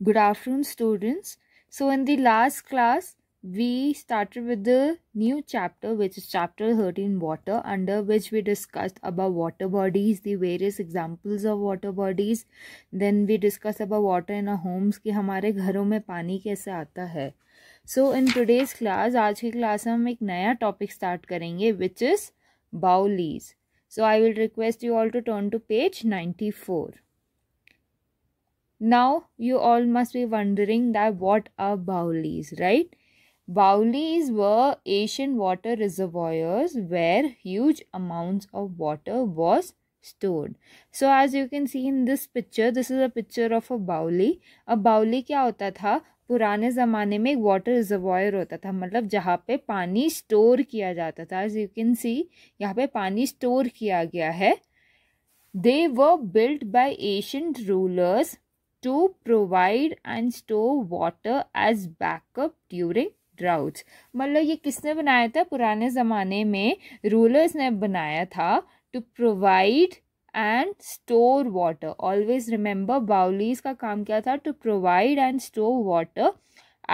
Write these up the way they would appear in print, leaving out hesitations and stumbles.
Good afternoon, students. So, in the last class, we started with the new chapter, which is chapter 13, water, under which we discussed about water bodies, the various examples of water bodies. Then we discussed about water in our homes, कि हमारे घरों में पानी कैसे आता है. So, in today's class, आज की क्लास में हम एक नया टॉपिक स्टार्ट करेंगे, which is Bowlies. So, I will request you all to turn to page 94. Now you all must be wondering that what are Bowlies, right? Bowlies were ancient water reservoirs where huge amounts of water was stored. So as you can see in this picture, this is a picture of a Bowlie. A Bowlie क्या होता था? पुराने ज़माने में एक water reservoir होता था, मतलब जहाँ पे पानी स्टोर किया जाता था. As you can see, यहाँ पे पानी स्टोर किया गया है. They were built by ancient rulers to provide and store water as backup during droughts. मतलब ये किसने बनाया था? पुराने ज़माने में रूलर्स ने बनाया था to provide and store water. Always remember, Bowlies का काम क्या था? To provide and store water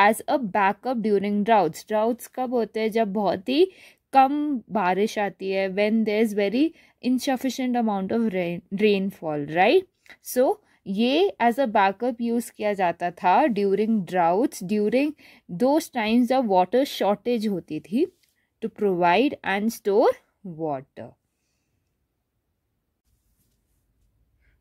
as a backup during droughts. Droughts कब होते हैं? जब बहुत ही कम बारिश आती है, when there is very insufficient amount of rainfall, right? So ये एज अ बैकअप यूज़ किया जाता था during droughts, during those times जब वाटर शॉर्टेज होती थी, to provide and store water.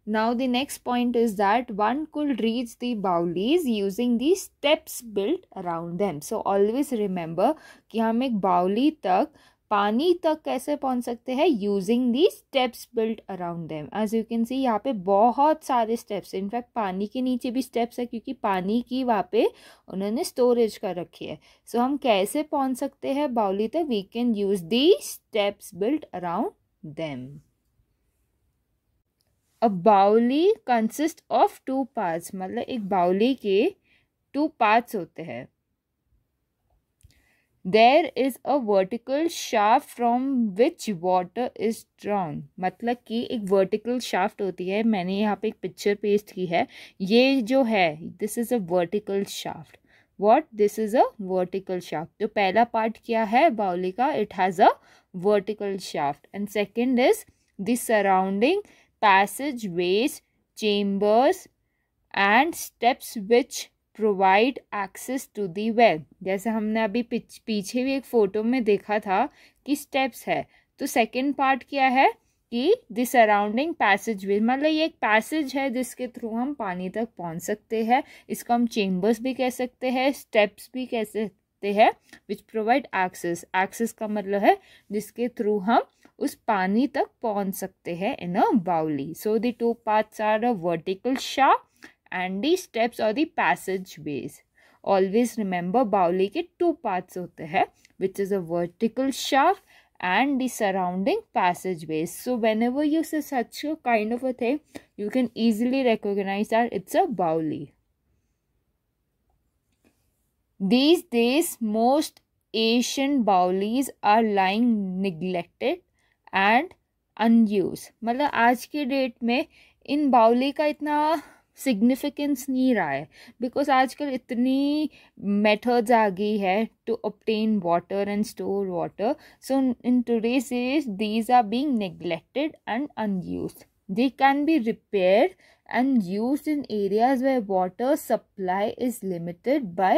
Now the next point is that one could reach the Bowlies using the steps built around them. So always remember कि हम एक बाउली तक पानी तक कैसे पहुंच सकते हैं? Using the steps built around them. As you can see यहाँ पे बहुत सारे स्टेप्स, इनफैक्ट पानी के नीचे भी स्टेप्स है क्योंकि पानी की वहाँ पे उन्होंने स्टोरेज कर रखी है. सो हम कैसे पहुंच सकते हैं बाउली तक? We can use the steps built around them. A baoli consist of 2 parts, मतलब एक बाउली के 2 पार्ट्स होते हैं. There is a vertical shaft from which water is drawn. मतलब कि एक vertical shaft होती है. मैंने यहाँ पे एक पिक्चर पेस्ट की है. ये जो है, this is a vertical shaft. What? This is a vertical shaft. तो पहला पार्ट क्या है बाउली का? It has a vertical shaft. And second is the surrounding passageways, chambers and steps which provide access to the well. जैसे हमने अभी पीछे भी एक फ़ोटो में देखा था कि स्टेप्स है. तो सेकंड पार्ट क्या है कि द सराउंडिंग पैसेज वे, मतलब ये एक पैसेज है जिसके थ्रू हम पानी तक पहुंच सकते हैं. इसको हम चेम्बर्स भी कह सकते हैं, स्टेप्स भी कह सकते हैं, विच प्रोवाइड एक्सेस. एक्सेस का मतलब है जिसके थ्रू हम उस पानी तक पहुंच सकते हैं in a baoli. So the 2 parts are a vertical shaft and the steps or the passageways. Always remember बाउली के 2 parts होते हैं, which is a vertical shaft and the surrounding passageways. So whenever you see such a kind of a thing, you can easily recognize that it's a bauli. These days most Asian baulis are lying neglected and unused. मतलब आज के date में इन बाउली का इतना significance नहीं रहा है, बिकॉज आजकल इतनी मेथड्स आ गई है to obtain water and store water. So in today's days these are being neglected and unused. They can be repaired and used in areas where water supply is limited by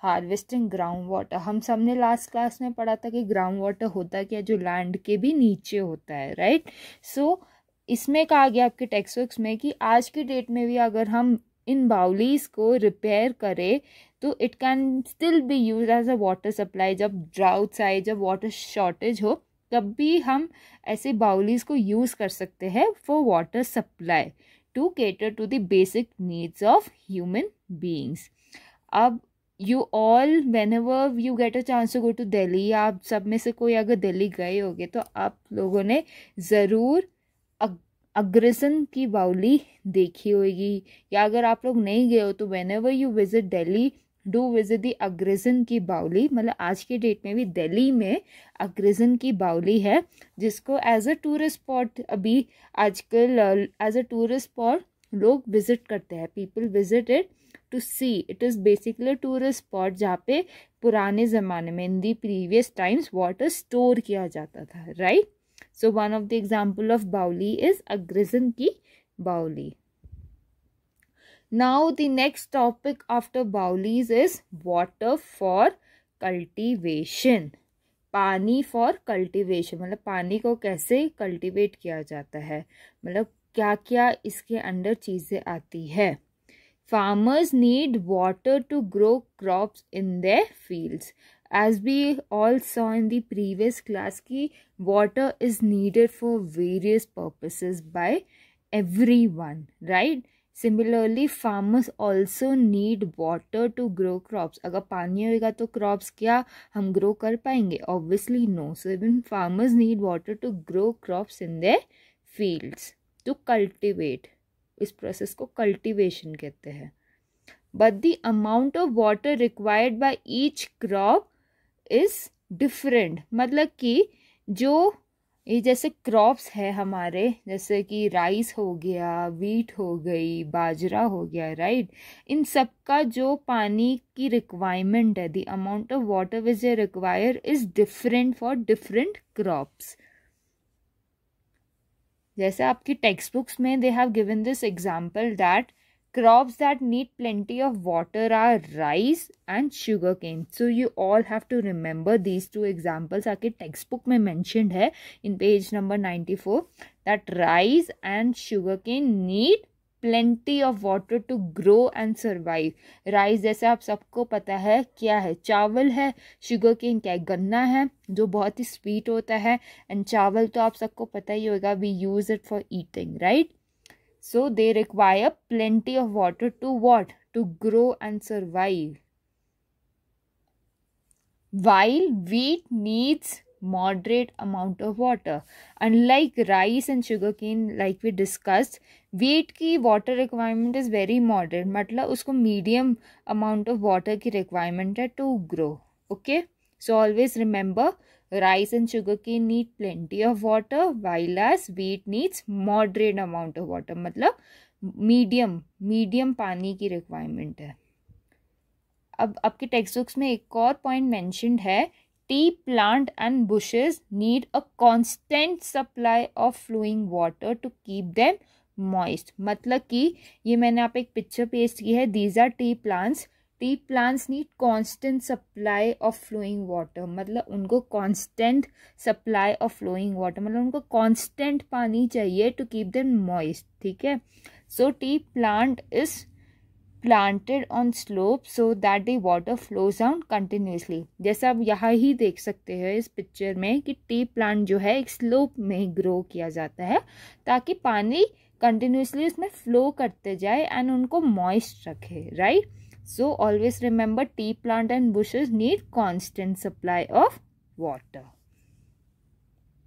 harvesting ground water. हम सबने last class में पढ़ा था कि ground water होता क्या, जो land के भी नीचे होता है, राइट? सो इसमें कहा गया आपके टेक्स्ट बुक्स में कि आज की डेट में भी अगर हम इन बाउलीज को रिपेयर करें तो it can still be use as a water supply. जब ड्राउट्स आए, जब वाटर शॉर्टेज हो, तब भी हम ऐसे बाउलीज को यूज़ कर सकते हैं for water supply to cater to the basic needs of human beings. अब you all, whenever you get a chance to go to Delhi, आप सब में से कोई अगर दिल्ली गए होगे तो आप लोगों ने ज़रूर अग्रसन की बाउली देखी होगी, या अगर आप लोग नहीं गए हो तो whenever you visit Delhi, do visit दी अग्रसन की बाउली. मतलब आज के डेट में भी दिल्ली में अग्रसन की बाउली है, जिसको एज अ टूरिस्ट स्पॉट अभी आजकल एज अ टूरिस्ट स्पॉट लोग विजिट करते हैं. People visit it to see, it is basically tourist spot जहाँ पे पुराने ज़माने में in the previous times water store किया जाता था, right. So one of the example of baoli is Agrasen की baoli. Now the next topic after Baulis is water for cultivation. पानी फॉर कल्टिवेशन, मतलब पानी को कैसे कल्टिवेट किया जाता है, मतलब क्या क्या इसके अंदर चीज़ें आती है. Farmers need water to grow crops in their fields. As we all saw in the previous class की water is needed for various purposes by everyone, right? Similarly, farmers also need water to grow crops. अगर पानी होगा तो crops क्या हम grow कर पाएंगे? Obviously no. So even farmers need water to grow crops in their fields, to cultivate. इस process को cultivation कहते हैं. But the amount of water required by each crop is different. मतलब कि जो ये जैसे क्रॉप्स है हमारे, जैसे कि राइस हो गया, वीट हो गई, बाजरा हो गया, राइट. इन सब का जो पानी की रिक्वायरमेंट है, the amount of water which they require is different for different crops. जैसे आपकी टेक्स्ट बुक्स में they have given this example that crops that need plenty of water are rice and sugarcane. So you all have to remember these two examples. आपके textbook में mentioned है in page number 94 that rice and sugarcane need plenty of water to grow and survive. Rice जैसे आप सबको पता है क्या है, चावल है. sugarcane क्या है, गन्ना है जो बहुत ही sweet होता है. and चावल तो आप सबको पता ही होगा, we use it for eating, right? So they require plenty of water to what? To grow and survive. While wheat needs moderate amount of water. Unlike rice and sugarcane, like we discussed, wheat की water requirement is very moderate. मतलब उसको medium amount of water की requirement है to grow. Okay? So always remember, rice and sugarcane need plenty of water, while as wheat needs moderate amount of water. मतलब medium पानी की requirement है. अब आपके टेक्स्ट बुक्स में एक और पॉइंट मेंशन्ड है, tea plant and bushes need a constant supply of flowing water to keep them moist. मतलब कि ये मैंने आप एक पिक्चर पेस्ट की है, these are tea plants. Tea plants need constant supply of flowing water. मतलब उनको constant supply of flowing water, मतलब उनको कांस्टेंट पानी चाहिए टू कीप देम मॉइस्ट. ठीक है. So tea plant is planted on slope so that the water flows down continuously. जैसा आप यहाँ ही देख सकते हैं इस पिक्चर में कि टी प्लांट जो है एक स्लोप में ग्रो किया जाता है ताकि पानी कंटिन्यूसली उसमें फ्लो करते जाए एंड उनको मॉइस्ट रखे, right. So always remember, tea plant and bushes need constant supply of water.